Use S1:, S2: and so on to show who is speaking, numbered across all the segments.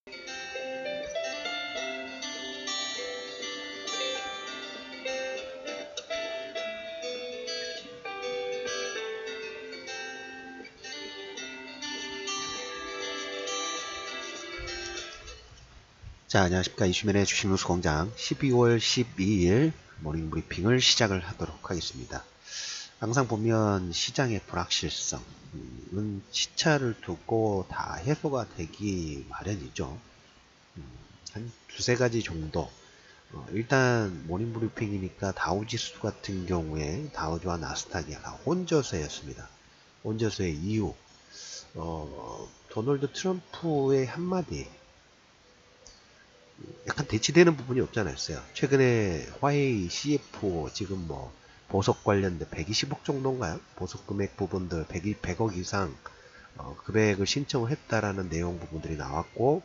S1: 자, 안녕하십니까. 이슈맨의 주식뉴스공장 12월 12일 모닝 브리핑을 시작을 하도록 하겠습니다. 항상 보면 시장의 불확실성은 시차를 두고 다 해소가 되기 마련이죠. 한 두세 가지 정도. 일단 모닝 브리핑이니까 다우지수 같은 경우에 다우지와 나스닥이 혼저세였습니다. 혼저세의 이유, 도널드 트럼프의 한마디, 약간 대치되는 부분이 없잖아요. 최근에 화웨이 CFO 지금 뭐 보석 관련된 120억 정도인가요? 보석 금액 부분들 100억 이상 금액을 신청을 했다라는 내용 부분들이 나왔고,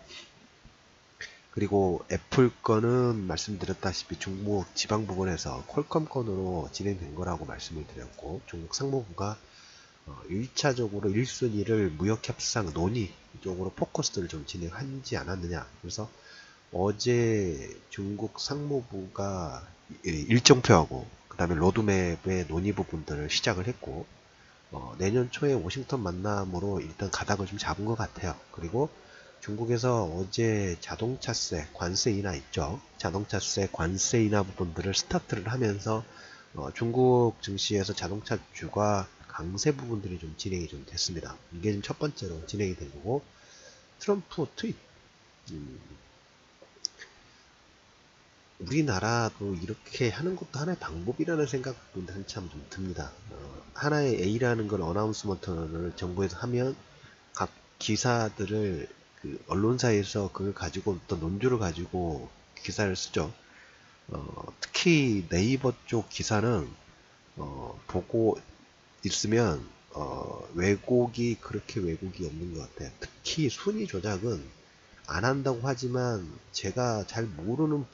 S1: 그리고 애플 거는 말씀드렸다시피 중국 지방 부분에서 퀄컴 건으로 진행된 거라고 말씀을 드렸고, 중국 상무부가 1차적으로 1순위를 무역협상 논의 쪽으로 포커스를 좀 진행하지 않았느냐. 그래서 어제 중국 상무부가 일정표하고 그 다음에 로드맵의 논의 부분들을 시작을 했고, 내년 초에 워싱턴 만남으로 일단 가닥을 좀 잡은 것 같아요. 그리고 중국에서 어제 자동차세 관세 인하 있죠. 자동차세 관세 인하 부분들을 스타트를 하면서 중국 증시에서 자동차주가 강세 부분들이 좀 진행이 좀 됐습니다. 이게 지금 첫 번째로 진행이 된 거고, 트럼프 트윗, 우리나라도 이렇게 하는 것도 하나의 방법이라는 생각도 한참 좀 듭니다. 하나의 A라는 걸 어나운스먼트를 정부에서 하면 각 기사들을 그 언론사에서 그걸 가지고 어떤 논조를 가지고 기사를 쓰죠. 특히 네이버 쪽 기사는 보고 있으면 왜곡이 그렇게 왜곡이 없는 것 같아요. 특히 순위 조작은 안 한다고 하지만 제가 잘 모르는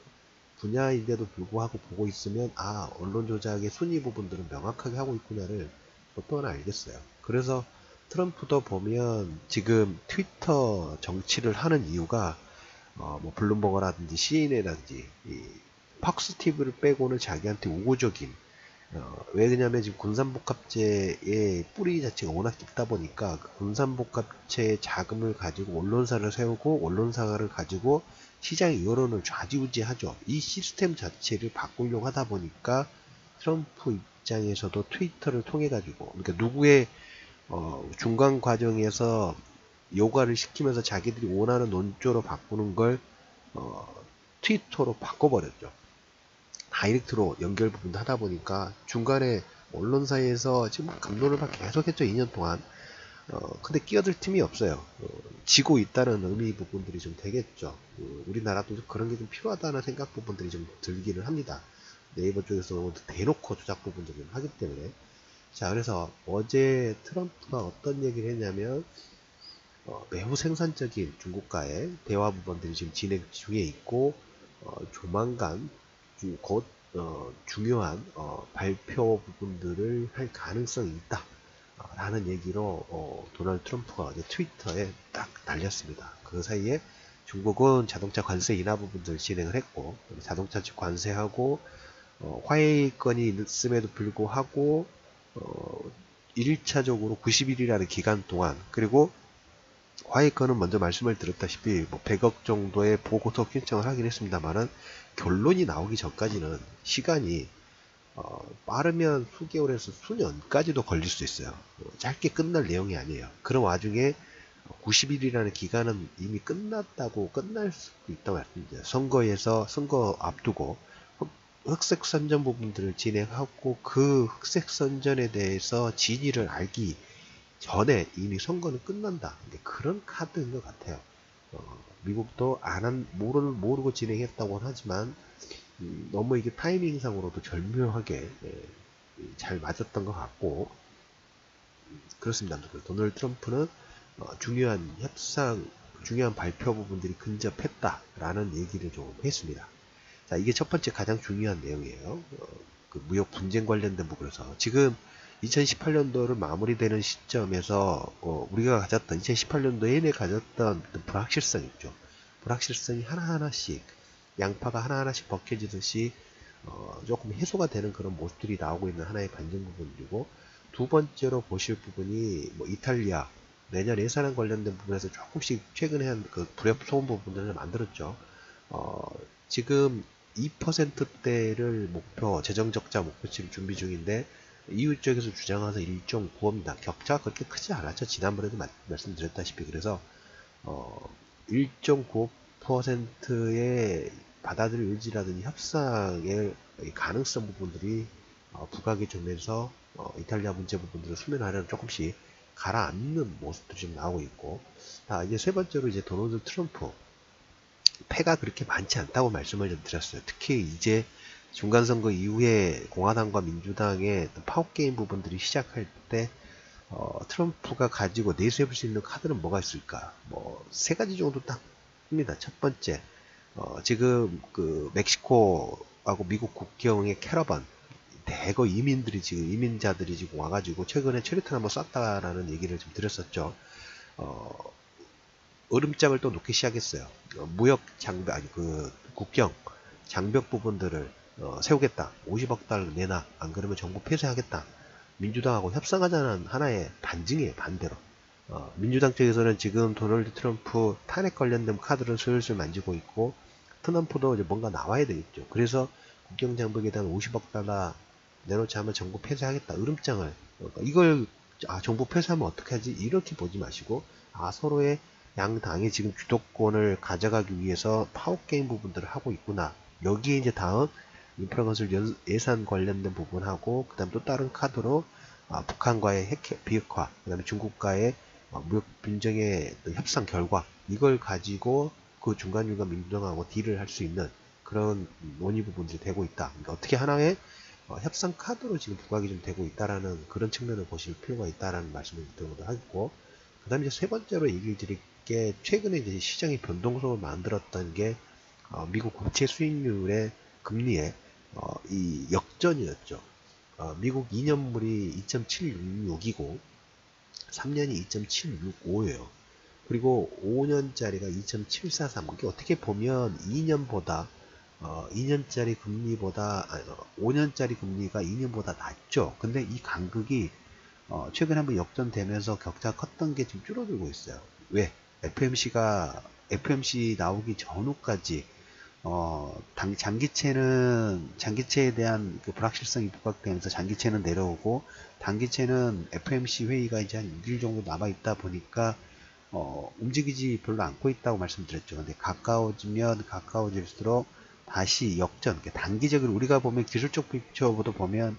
S1: 분야인데도 불구하고 보고 있으면 언론 조작의 순위 부분들은 명확하게 하고 있구나를 보통은 알겠어요. 그래서 트럼프도 보면 지금 트위터 정치를 하는 이유가 뭐 블룸버거라든지 CNN이라든지 팍스 TV를 빼고는 자기한테 우호적인, 왜 그러냐면 지금 군산복합체의 뿌리 자체가 워낙 깊다 보니까 그 군산복합체의 자금을 가지고 언론사를 세우고 언론사를 가지고 시장의 여론을 좌지우지하죠. 이 시스템 자체를 바꾸려고 하다 보니까 트럼프 입장에서도 트위터를 통해 가지고, 그러니까 누구의 중간 과정에서 요구를 시키면서 자기들이 원하는 논조로 바꾸는 걸 트위터로 바꿔버렸죠. 다이렉트로 연결 부분도 하다 보니까 중간에 언론사에서 지금 감론을 계속했죠. 2년 동안. 근데 끼어들 틈이 없어요. 지고 있다는 의미 부분들이 좀 되겠죠. 우리나라도 그런 게 좀 필요하다는 생각 부분들이 좀 들기는 합니다. 네이버 쪽에서 대놓고 조작 부분들이 좀 하기 때문에. 자, 그래서 어제 트럼프가 어떤 얘기를 했냐면, 매우 생산적인 중국과의 대화 부분들이 지금 진행 중에 있고, 조만간 곧 중요한 발표 부분들을 할 가능성이 있다 라는 얘기로 도널드 트럼프가 어제 트위터에 딱 날렸습니다. 그 사이에 중국은 자동차 관세 인하 부분들을 진행을 했고, 자동차 관세하고 화웨이 건이 있음에도 불구하고 1차적으로 90일이라는 기간 동안, 그리고 화웨이 건은 먼저 말씀을 드렸다시피 뭐 100억 정도의 보고서 신청을 하긴 했습니다만은 결론이 나오기 전까지는 시간이 빠르면 수개월에서 수년까지도 걸릴 수 있어요. 짧게 끝날 내용이 아니에요. 그런 와중에 90일이라는 기간은 이미 끝났다고, 끝날 수도 있다고 말씀드려요. 선거 앞두고 흑색 선전 부분들을 진행하고 그 흑색 선전에 대해서 진위를 알기 전에 이미 선거는 끝난다. 그런 카드인 것 같아요. 미국도 모르고 진행했다고 하지만 너무 이게 타이밍상으로도 절묘하게 잘 맞았던 것 같고, 그렇습니다. 도널드 트럼프는 중요한 협상, 중요한 발표 부분들이 근접했다라는 얘기를 좀 했습니다. 자, 이게 첫 번째 가장 중요한 내용이에요. 그 무역 분쟁 관련된 부분에서 지금 2018년도를 마무리되는 시점에서 우리가 가졌던 2018년도 내내 가졌던 불확실성 있죠. 불확실성이 하나하나씩 양파가 하나하나씩 벗겨지듯이 조금 해소가 되는 그런 모습들이 나오고 있는 하나의 반증 부분이고, 두 번째로 보실 부분이 뭐 이탈리아 내년 예산안 관련된 부분에서 조금씩 최근에 한 그 불협 소음 부분들을 만들었죠. 지금 2%대를 목표, 재정적자 목표치를 준비 중인데, EU 쪽에서 주장해서 1.95입니다. 격차가 그렇게 크지 않았죠. 지난번에도 말씀드렸다시피. 그래서 1.95%의 받아들일 의지라든지 협상의 가능성 부분들이 부각이 되면서 이탈리아 문제 부분들을 수면 아래로 조금씩 가라앉는 모습들이 좀 나오고 있고, 이제 세 번째로 이제 도널드 트럼프 패가 그렇게 많지 않다고 말씀을 좀 드렸어요. 특히 이제 중간선거 이후에 공화당과 민주당의 파워게임 부분들이 시작할 때 트럼프가 가지고 내세울 수 있는 카드는 뭐가 있을까? 뭐 세 가지 정도 딱 합니다. 첫 번째, 지금 그 멕시코하고 미국 국경의 캐러반 대거 이민들이 지금 이민자들이 지금 와가지고 최근에 체류탄 한번 쐈다라는 얘기를 좀 드렸었죠. 얼음장을 또 놓기 시작했어요. 무역 장벽, 아니 그 국경 장벽 부분들을 세우겠다. 50억 달러 내놔. 안 그러면 정부 폐쇄하겠다. 민주당하고 협상하자는 하나의 반증이에요. 반대로. 민주당 쪽에서는 지금 도널드 트럼프 탄핵 관련된 카드를 슬슬 만지고 있고, 트럼프도 이제 뭔가 나와야 되겠죠. 그래서 국경 장벽에 대한 50억 달러 내놓지 않으면 정부 폐쇄하겠다. 으름장을 이걸 정부 폐쇄하면 어떻게 하지? 이렇게 보지 마시고, 서로의 양 당이 지금 주도권을 가져가기 위해서 파워게임 부분들을 하고 있구나. 여기에 이제 다음 인프라 건설 예산 관련된 부분하고, 그 다음 또 다른 카드로 북한과의 핵 비핵화, 그 다음에 중국과의 무역 분쟁의 협상 결과, 이걸 가지고 그 중간중간 민주당하고 딜을 할 수 있는 그런 논의 부분들이 되고 있다. 그러니까 어떻게 하나의 협상 카드로 지금 부각이 좀 되고 있다라는 그런 측면을 보실 필요가 있다라는 말씀을 드리도록 하겠고, 그 다음에 이제 세 번째로 얘기를 드릴 게, 최근에 이제 시장의 변동성을 만들었던 게 미국 국채 수익률의 금리의 이 역전이었죠. 미국 2년물이 2.766이고 3년이 2.765예요. 그리고 5년짜리가 2.743. 이게 어떻게 보면 2년짜리 금리보다 5년짜리 금리가 2년보다 낮죠. 근데 이 간극이 최근에 한번 역전되면서 격차가 컸던 게 지금 줄어들고 있어요. 왜? FMC 나오기 전후까지 장기채에 대한 그 불확실성이 부각되면서 장기채는 내려오고, 단기채는 FMC 회의가 이제 한 6일 정도 남아 있다 보니까 움직이지 별로 않고 있다고 말씀드렸죠. 근데 가까워지면 가까워질수록 다시 역전, 그러니까 단기적으로 우리가 보면 기술적 픽처보다 보면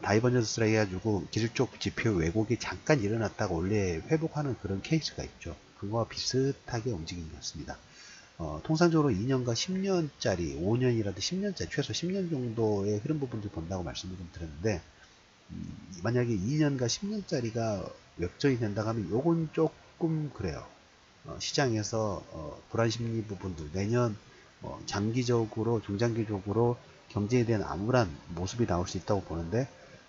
S1: 다이버전스라 해가지고 기술적 지표 왜곡이 잠깐 일어났다가 원래 회복하는 그런 케이스가 있죠. 그거와 비슷하게 움직이는 것 같습니다. 통상적으로 2년과 10년짜리, 5년이라도 10년짜리, 최소 10년 정도의 흐름 부분들 본다고 말씀을 좀 드렸는데, 만약에 2년과 10년짜리가 역전이 된다고 하면 요건 조금 그래요. 시장에서 불안 심리 부분들, 내년 장기적으로, 중장기적으로 경제에 대한 암울한 모습이 나올 수 있다고 보는데,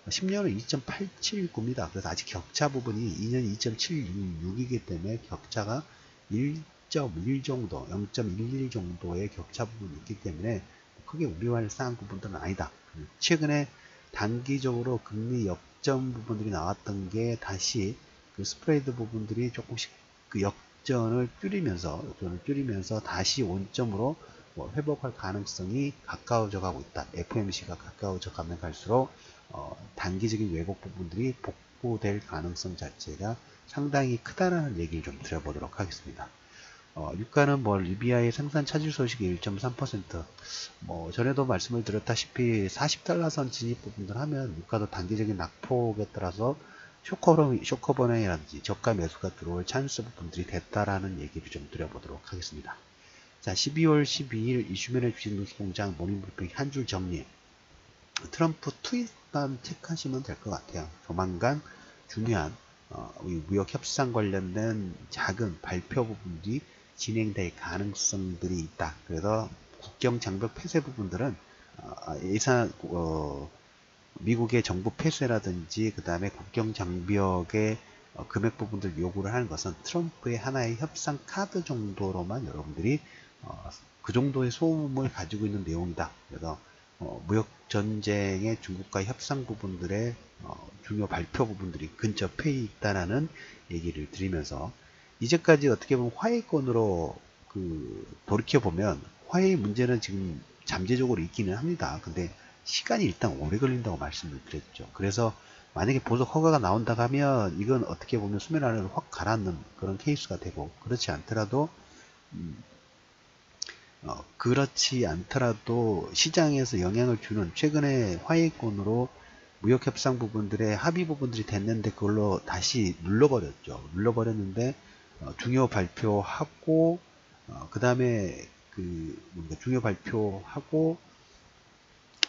S1: 10년은 2.879입니다. 그래서 아직 격차 부분이 2년이 2.766이기 때문에 격차가 1.1 정도, 0.11 정도의 격차 부분이 있기 때문에 크게 우려할 사항 부분들은 아니다. 최근에 단기적으로 금리 역전 부분들이 나왔던 게 다시 그 스프레드 부분들이 조금씩 그 역전을 줄이면서 다시 원점으로 회복할 가능성이 가까워져 가고 있다. FMC가 가까워져 가면 갈수록 단기적인 왜곡 부분들이 복구될 가능성 자체가 상당히 크다라는 얘기를 좀 드려보도록 하겠습니다. 유가는 리비아의 생산 차질 소식이 1.3%, 전에도 말씀을 드렸다시피 40달러 선 진입 부분들 하면 유가도 단기적인 낙폭에 따라서 쇼커버닝이라든지 저가 매수가 들어올 찬스 부분들이 됐다라는 얘기를 좀 드려보도록 하겠습니다. 자, 12월 12일 이슈면의 주식뉴스공장 모닝브리핑 한 줄 정리. 트럼프 트윗만 체크하시면 될 것 같아요. 조만간 중요한 무역 협상 관련된 작은 발표 부분들이 진행될 가능성들이 있다. 그래서 국경 장벽 폐쇄 부분들은 미국의 정부 폐쇄라든지 그 다음에 국경 장벽의
S2: 금액 부분들 요구를 하는 것은 트럼프의 하나의 협상 카드 정도로만 여러분들이 그 정도의 소음을 가지고 있는 내용이다. 그래서 무역 전쟁의 중국과 협상 부분들의 중요 발표 부분들이 근접해 있다라는 얘기를 드리면서, 이제까지 어떻게 보면 화해권으로 돌이켜 보면 화해 문제는 지금 잠재적으로 있기는 합니다. 근데 시간이 일단 오래 걸린다고 말씀을 드렸죠. 그래서 만약에 보석 허가가 나온다 하면 이건 어떻게 보면 수면 아래로 확 가라앉는 그런 케이스가 되고, 그렇지 않더라도 시장에서 영향을 주는 최근에 화해권으로 무역협상 부분들의 합의 부분들이 됐는데 그걸로 다시 눌러버렸죠. 눌러버렸는데 중요 발표하고 그 다음에 중요 발표하고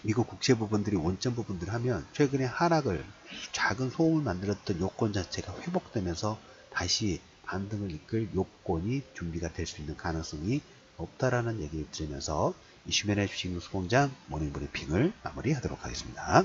S2: 미국 국채 부분들이 원점 부분들 하면 최근에 하락을 작은 소음을 만들었던 요건 자체가 회복되면서 다시 반등을 이끌 요건이 준비가 될 수 있는 가능성이 없다라는 얘기를 드리면서 이슈맨의 주식뉴스공장 모닝브리핑을 마무리하도록 하겠습니다.